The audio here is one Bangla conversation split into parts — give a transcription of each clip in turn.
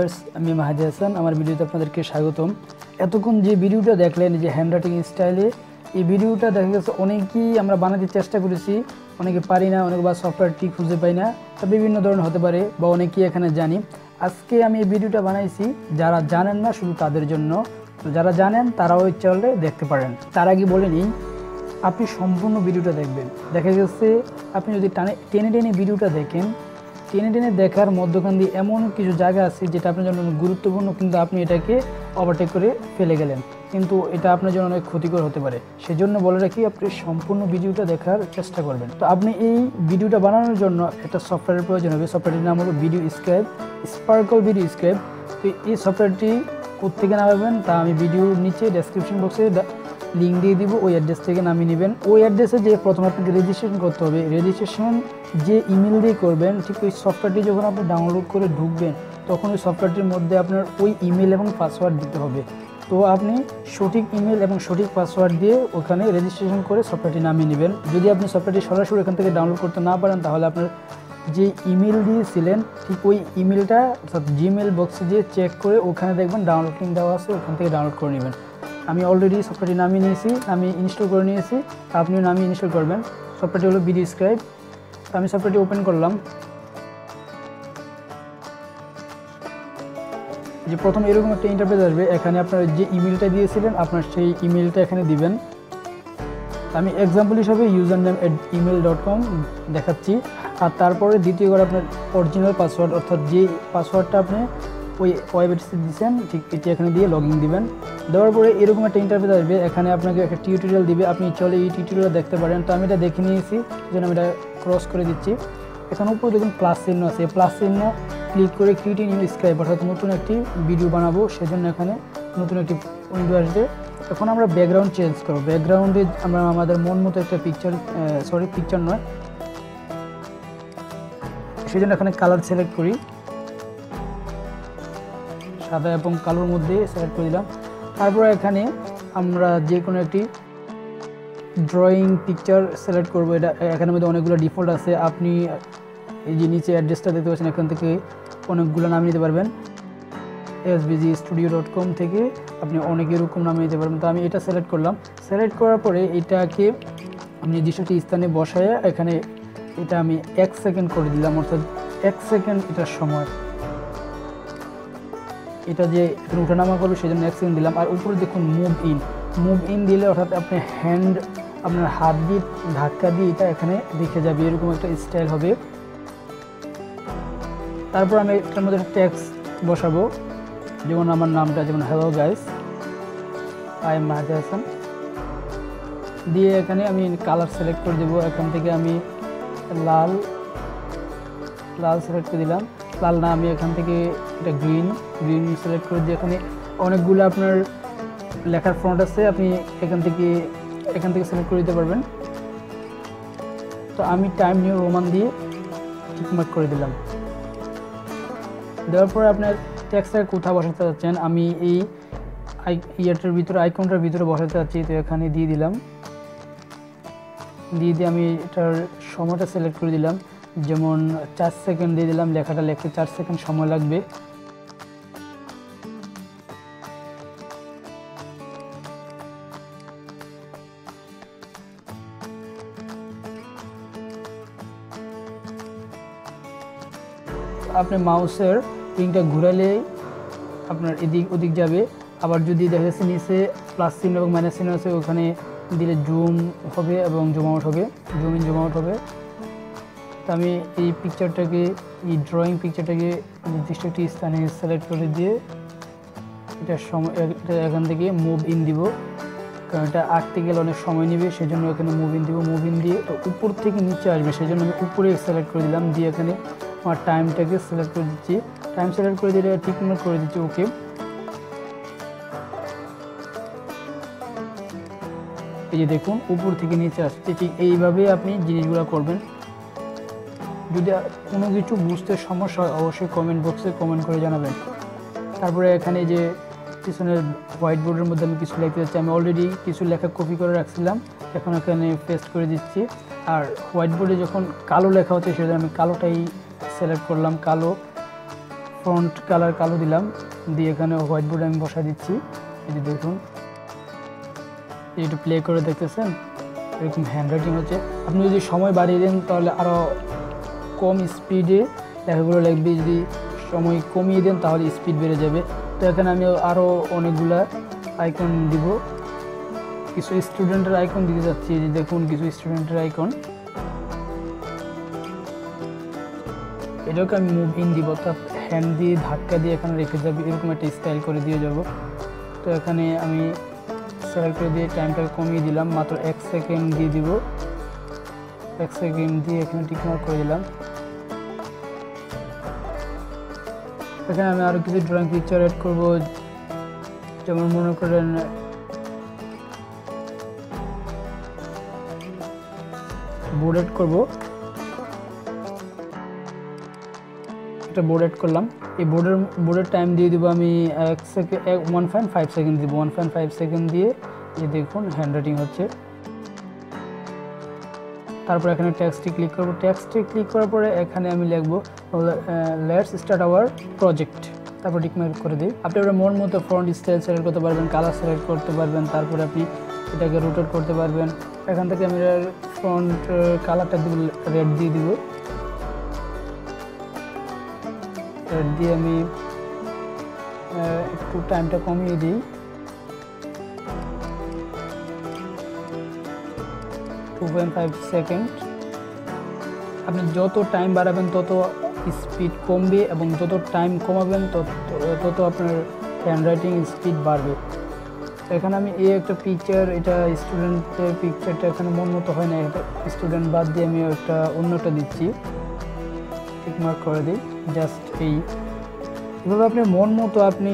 ভিউয়ার্স, আমি মাহাদি হাসান। আমার ভিডিওতে আপনাদেরকে স্বাগতম। এতক্ষণ যে ভিডিওটা দেখলেন যে হ্যান্ডরাইটিং স্টাইলে, এই ভিডিওটা দেখা গেছে অনেকেই আমরা বানাতে চেষ্টা করেছি, অনেকে পারি না, অনেকে বা সফটওয়্যারটি খুঁজে পাই না, তা বিভিন্ন ধরনের হতে পারে, বা অনেকেই এখানে জানি। আজকে আমি এই ভিডিওটা বানাইছি যারা জানেন না শুধু তাদের জন্য। তো যারা জানেন তারাও চলে দেখতে পারেন। তার আগে বলে নিই, আপনি সম্পূর্ণ ভিডিওটা দেখবেন। দেখা গেছে আপনি যদি টেনে টেনে ভিডিওটা দেখেন, টেনে দেখার মধ্যখান দিয়ে এমন কিছু জায়গা আছে যেটা আপনার জন্য অনেক গুরুত্বপূর্ণ, কিন্তু আপনি এটাকে ওভারটেক করে ফেলে গেলেন, কিন্তু এটা আপনার জন্য অনেক ক্ষতিকর হতে পারে। সেজন্য বলে রাখি, আপনি সম্পূর্ণ ভিডিওটা দেখার চেষ্টা করবেন। তো আপনি এই ভিডিওটা বানানোর জন্য একটা সফটওয়্যারের প্রয়োজন হবে। সফটওয়্যারটির নাম হলো VideoScribe, স্পার্কল VideoScribe। তো এই সফটওয়্যারটি কোত্থেকে নামাবেন তা আমি ভিডিওর নিচে ডেসক্রিপশন বক্সে লিঙ্ক দিয়ে দিব। ওই অ্যাড্রেস থেকে নামিয়ে নেবেন। ওই অ্যাড্রেসে যে প্রথমে আপনাকে রেজিস্ট্রেশন করতে হবে। রেজিস্ট্রেশন যে ইমেল দিয়ে করবেন, ঠিক ওই সফটওয়্যারটি যখন আপনি ডাউনলোড করে ঢুকবেন, তখন ওই সফটওয়্যারটির মধ্যে আপনার ওই ইমেল এবং পাসওয়ার্ড দিতে হবে। তো আপনি সঠিক ইমেল এবং সঠিক পাসওয়ার্ড দিয়ে ওখানে রেজিস্ট্রেশন করে সফটওয়্যারটি নামিয়ে নেবেন। যদি আপনি সফটওয়্যারটি সরাসরি এখান থেকে ডাউনলোড করতে না পারেন, তাহলে আপনার যে ইমেল দিয়েছিলেন ঠিক ওই ইমেলটা অর্থাৎ জিমেল বক্সে দিয়ে চেক করে ওখানে দেখবেন ডাউনলোড লিঙ্ক দেওয়া আছে, ওখান থেকে ডাউনলোড করে নেবেন। আমি অলরেডি সফটওয়্যারটি নামিয়ে নিয়েছি, আমি ইনস্টল করে নিয়েছি। আপনিও নামিয়ে ইনস্টল করবেন। সফটওয়্যারটি হলো VideoScribe। তো আমি সফটওয়্যারটি ওপেন করলাম। যে প্রথম এরকম একটা ইন্টারফেস আসবে, এখানে আপনার যে ইমেলটা দিয়েছিলেন আপনার সেই ইমেলটা এখানে দিবেন। আমি এক্সাম্পল হিসাবে username@email.com দেখাচ্ছি। আর তারপরে দ্বিতীয় করে আপনার অরিজিনাল পাসওয়ার্ড, অর্থাৎ যে পাসওয়ার্ডটা আপনি ওই ওয়েবসাইটে দিয়েছেন ঠিক এটি এখানে দিয়ে লগ ইন দিবেন। দেওয়ার পরে এরকম একটা ইন্টারফেস আসবে, এখানে আপনাকে একটা টিউটোরিয়াল দিবে। আপনি চলে এই টিউটোরিয়াল দেখতে পারেন। তো আমি এটা দেখে নিয়েছি, সেজন্য আমি এটা ক্রস করে দিচ্ছি। এখানে উপরে দেখুন প্লাস চিহ্ন আছে, প্লাস চিহ্ন ক্লিক করে ক্রিয়েট নিউ স্ক্রাইব, অর্থাৎ নতুন একটি ভিডিও বানাবো, সেজন্য এখানে নতুন একটি উইন্ডো আসবে। এখন আমরা ব্যাকগ্রাউন্ড চেঞ্জ করব। ব্যাকগ্রাউন্ডে আমরা আমাদের মন মতো একটা পিকচার নয়, সেজন্য এখানে কালার সিলেক্ট করি, সাদা এবং কালোর মধ্যে সিলেক্ট করে দিলাম। তারপর এখানে আমরা যে কোনো একটি ড্রয়িং পিকচার সিলেক্ট করব। এটা এখানের মধ্যে অনেকগুলো ডিফল্ট আছে। আপনি এই যে নিচে অ্যাড্রেসটা দেখতে পাচ্ছেন, এখান থেকে অনেকগুলো নামিয়ে নিতে পারবেন। svgstudio.com থেকে আপনি অনেক এরকম নামিয়ে নিতে পারবেন। তো আমি এটা সিলেক্ট করলাম। সিলেক্ট করার পরে এটাকে আমি নির্দিষ্ট স্থানে বসায় এখানে এটা আমি 1 সেকেন্ড করে দিলাম, অর্থাৎ 1 সেকেন্ড এটার সময়। এটা যে এখানে উঠানামা করবে সেজন্য 1 সেকেন্ড দিলাম। আর উপরে দেখুন মুভ ইন দিলে, অর্থাৎ আপনি আপনার হাত দিয়ে ধাক্কা দিয়ে এটা এখানে দেখে যাবে, এরকম একটা স্টাইল হবে। তারপর আমি এটার মধ্যে টেক্সট বসাবো, যেমন আমার নামটা, যেমন হ্যালো গাইস, আই এম মাহাদি হাসান দিয়ে এখানে আমি কালার সিলেক্ট করে দেবো। এখান থেকে আমি লাল সিলেক্ট করে দিলাম। লাল না, আমি এখান থেকে এটা গ্রিন সিলেক্ট করে দিয়ে এখানে অনেকগুলো আপনার লেখার ফন্ট আছে, আপনি এখান থেকে সিলেক্ট করে দিতে পারবেন। তো আমি টাইম নিউ রোমান দিয়ে টিকমার্ক করে দিলাম। দেওয়ার পরে আপনার টেক্সটটা কোথাও বসাতে যাচ্ছেন, আমি এই ইয়ারটার ভিতরে, আইকনটার ভিতরে বসাতে যাচ্ছি। তো এখানে দিয়ে দিলাম, দিয়ে আমি এটার সময়টা সিলেক্ট করে দিলাম, যেমন 4 সেকেন্ড দিয়ে দিলাম। লেখাটা লিখতে 4 সেকেন্ড সময় লাগবে। আপনি মাউসের রিংটা ঘুরালে আপনার এদিক ওদিক যাবে। আবার যদি দেখা যাচ্ছে নিচে প্লাস চিহ্ন এবং মাইনাস চিহ্ন আছে, ওখানে দিলে জুম হবে এবং জুম ইন জুম আউট হবে। তো আমি এই ড্রয়িং পিকচারটাকে নির্দিষ্ট একটি স্থানে সিলেক্ট করে দিয়ে এটা এখান থেকে মুভ ইন দিব, কারণ এটা আঁকতে গেলে অনেক সময় নেবে, সেজন্য এখানে মুভ ইন দিব। মুভ ইন দিয়ে তো উপর থেকে নিচে আসবে, সেজন্য আমি উপরে সিলেক্ট করে দিলাম, দিয়ে এখানে আমার টাইমটাকে সিলেক্ট করে দিচ্ছি। টাইম সিলেক্ট করে দিলে ঠিক করে দিচ্ছি, ওকে। এই যে দেখুন উপর থেকে নিচে আসছে। ঠিক এইভাবে আপনি জিনিসগুলো করবেন। যদি কোনো কিছু বুঝতে সমস্যা হয় অবশ্যই কমেন্ট বক্সে কমেন্ট করে জানাবেন। তারপরে এখানে যে পিছনের হোয়াইট বোর্ডের মধ্যে আমি কিছু লিখতে যাচ্ছি, আমি অলরেডি কিছু লেখা কপি করে রাখছিলাম, এখন এখানে পেস্ট করে দিচ্ছি। আর হোয়াইট বোর্ডে যখন কালো লেখা হচ্ছে সেজন্য আমি কালোটাই সিলেক্ট করলাম, কালো ফন্ট কালার কালো দিলাম, দিয়ে এখানে হোয়াইট বোর্ড আমি বসা দিচ্ছি। এই যে দেখুন, একটু প্লে করে দেখতেছেন এরকম হ্যান্ডরাইটিং হচ্ছে। আপনি যদি সময় বাড়িয়ে দেন তাহলে আরও কম স্পিডে লেখাগুলো লিখবে, যদি সময় কমিয়ে দেন তাহলে স্পিড বেড়ে যাবে। তো এখানে আমি আরও অনেকগুলা আইকন দিব, কিছু স্টুডেন্টের আইকন দিতে যাচ্ছি। এই যে দেখুন কিছু স্টুডেন্টের আইকন, এটাকে আমি মুভ ইন দিব, অর্থাৎ হ্যান্ড দিয়ে ধাক্কা দিয়ে এখানে রেখে যাবে, এরকম একটা স্টাইল করে দিয়ে যাব। তো এখানে আমি সিলেক্ট করে দিয়ে টাইমটাকে কমিয়ে দিলাম, মাত্র 1 সেকেন্ড দিয়ে দিব। 1 সেকেন্ড দিয়ে এখানে টিক মার্ক করে দিলাম। এখানে আমি আরও কিছু ড্রয়িং পিকচার অ্যাড করবো, যেমন মনে করেন বোর্ড অ্যাড করবো, একটা বোর্ড অ্যাড করলাম। এই বোর্ডের টাইম দিয়ে দিব আমি 1.5 সেকেন্ড দিব। 1.5 সেকেন্ড দিয়ে এই দেখুন হ্যান্ডরাইটিং হচ্ছে। তারপর এখানে টেক্সটে ক্লিক করব। টেক্সটে ক্লিক করার পরে এখানে আমি লিখবো লেটস স্টার্ট আওয়ার প্রজেক্ট, তারপর টিক মার্ক করে দিই। আপনি আপনার মন মতো ফন্ট স্টাইল সিলেক্ট করতে পারবেন, কালার সিলেক্ট করতে পারবেন, তারপরে আপনি এটাকে রোটেট করতে পারবেন। এখান থেকে আমি ফন্ট কালারটা দিব, রেড দিয়ে দিব। রেড দিয়ে আমি একটু টাইমটা কমিয়ে দিই, 2.5 সেকেন্ড। আপনি যত টাইম বাড়াবেন তত স্পিড কমবে, এবং যত টাইম কমাবেন তত আপনার হ্যান্ডরাইটিং স্পিড বাড়বে। এখানে আমি এই একটা পিকচার, এটা স্টুডেন্টের পিকচারটা এখানে মন মতো হয় না, এটা স্টুডেন্ট বাদ দিয়ে আমি একটা অন্যটা দিচ্ছি, টিক মার্ক করে দিই। জাস্ট এভাবে আপনার মন মতো আপনি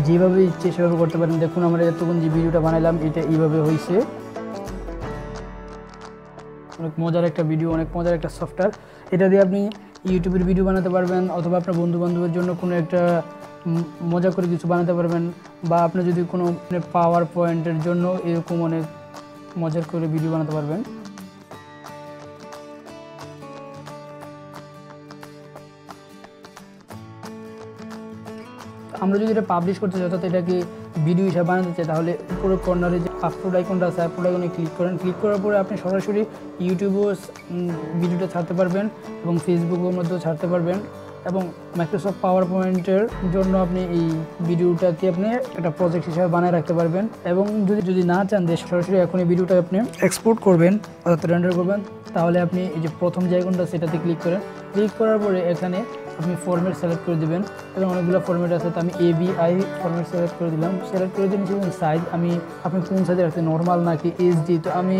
যেভাবে ইচ্ছে সেভাবে করতে পারেন। দেখুন আমরা এতক্ষণ যে ভিডিওটা বানাইলাম এটা এইভাবে হয়েছে। অনেক মজার একটা ভিডিও, অনেক মজার একটা সফটওয়্যার। এটা দিয়ে আপনি ইউটিউবের ভিডিও বানাতে পারবেন, অথবা আপনার বন্ধু বান্ধবের জন্য কোনো একটা মজা করে কিছু বানাতে পারবেন, বা আপনি যদি কোনো পাওয়ার পয়েন্টের জন্য এরকম অনেক মজার করে ভিডিও বানাতে পারবেন। আমরা যদি এটা পাবলিশ করতে চাই, অর্থাৎ এটাকে ভিডিও হিসাবে বানাতে চাই, তাহলে উপরে কর্নারে যে আপলোড আইকনটা আছে, আপলোড আইকনে ক্লিক করেন। ক্লিক করার পরে আপনি সরাসরি ইউটিউবেও ভিডিওটা ছাড়তে পারবেন, এবং ফেসবুকের মধ্যেও ছাড়তে পারবেন, এবং মাইক্রোসফট পাওয়ার পয়েন্টের জন্য আপনি এই ভিডিওটাকে আপনি একটা প্রজেক্ট হিসাবে বানিয়ে রাখতে পারবেন। এবং যদি না চান যে সরাসরি এখন এই ভিডিওটা আপনি এক্সপোর্ট করবেন, অর্থাৎ রেন্ডার করবেন, তাহলে আপনি এই যে প্রথম যে আইকনটা সেটাতে ক্লিক করেন। ক্লিক করার পরে এখানে আপনি ফরম্যাট সিলেক্ট করে দেবেন, এবং অনেকগুলো ফরম্যাট আছে, তো আমি ABI ফরম্যাট সিলেক্ট করে দিলাম। সিলেক্ট করে দিন সাইজ, আপনি কোন সাইজে রাখছেন, নর্মাল নাকি HD, তো আমি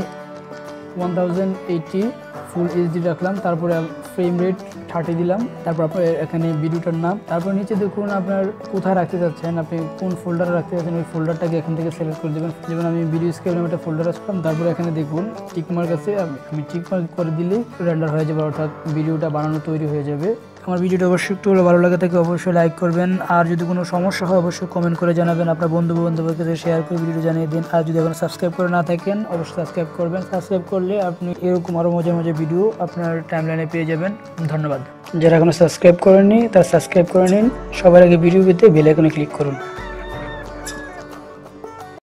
1080 ফুল HD রাখলাম। তারপরে ফ্রেম রেট 30 দিলাম। তারপর আপনার এখানে ভিডিওটার নাম, তারপর নিচে দেখুন আপনার কোথায় রাখতে যাচ্ছেন, আপনি কোন ফোল্ডারে রাখতে যাচ্ছেন, ওই ফোল্ডারটাকে এখান থেকে সিলেক্ট করে দেবেন। যেমন আমি VideoScribe নামে একটা ফোল্ডার আসলাম। তারপরে এখানে দেখুন টিক মার্ক আছে, আমি টিক মার্ক করে দিলেই রেন্ডার হয়ে যাবে, অর্থাৎ ভিডিওটা বানানো তৈরি হয়ে যাবে। আমার ভিডিওটা অবশ্যই একটু ভালো লাগে থাকে অবশ্যই লাইক করবেন, আর যদি কোনো সমস্যা হয় অবশ্যই কমেন্ট করে জানাবেন, আপনার বন্ধু বান্ধবের কাছে শেয়ার করে ভিডিও জানিয়ে দিন। আর যদি এখন সাবস্ক্রাইব করে না থাকেন অবশ্যই সাবস্ক্রাইব করবেন। সাবস্ক্রাইব করলে আপনি এরকম আরও মজার মজার ভিডিও আপনার টাইমলাইনে পেয়ে যাবেন। ধন্যবাদ। যারা এখনো সাবস্ক্রাইব করেননি তারা সাবস্ক্রাইব করে নিন। সবার আগে ভিডিও পেতে বেল আইকনে ক্লিক করুন।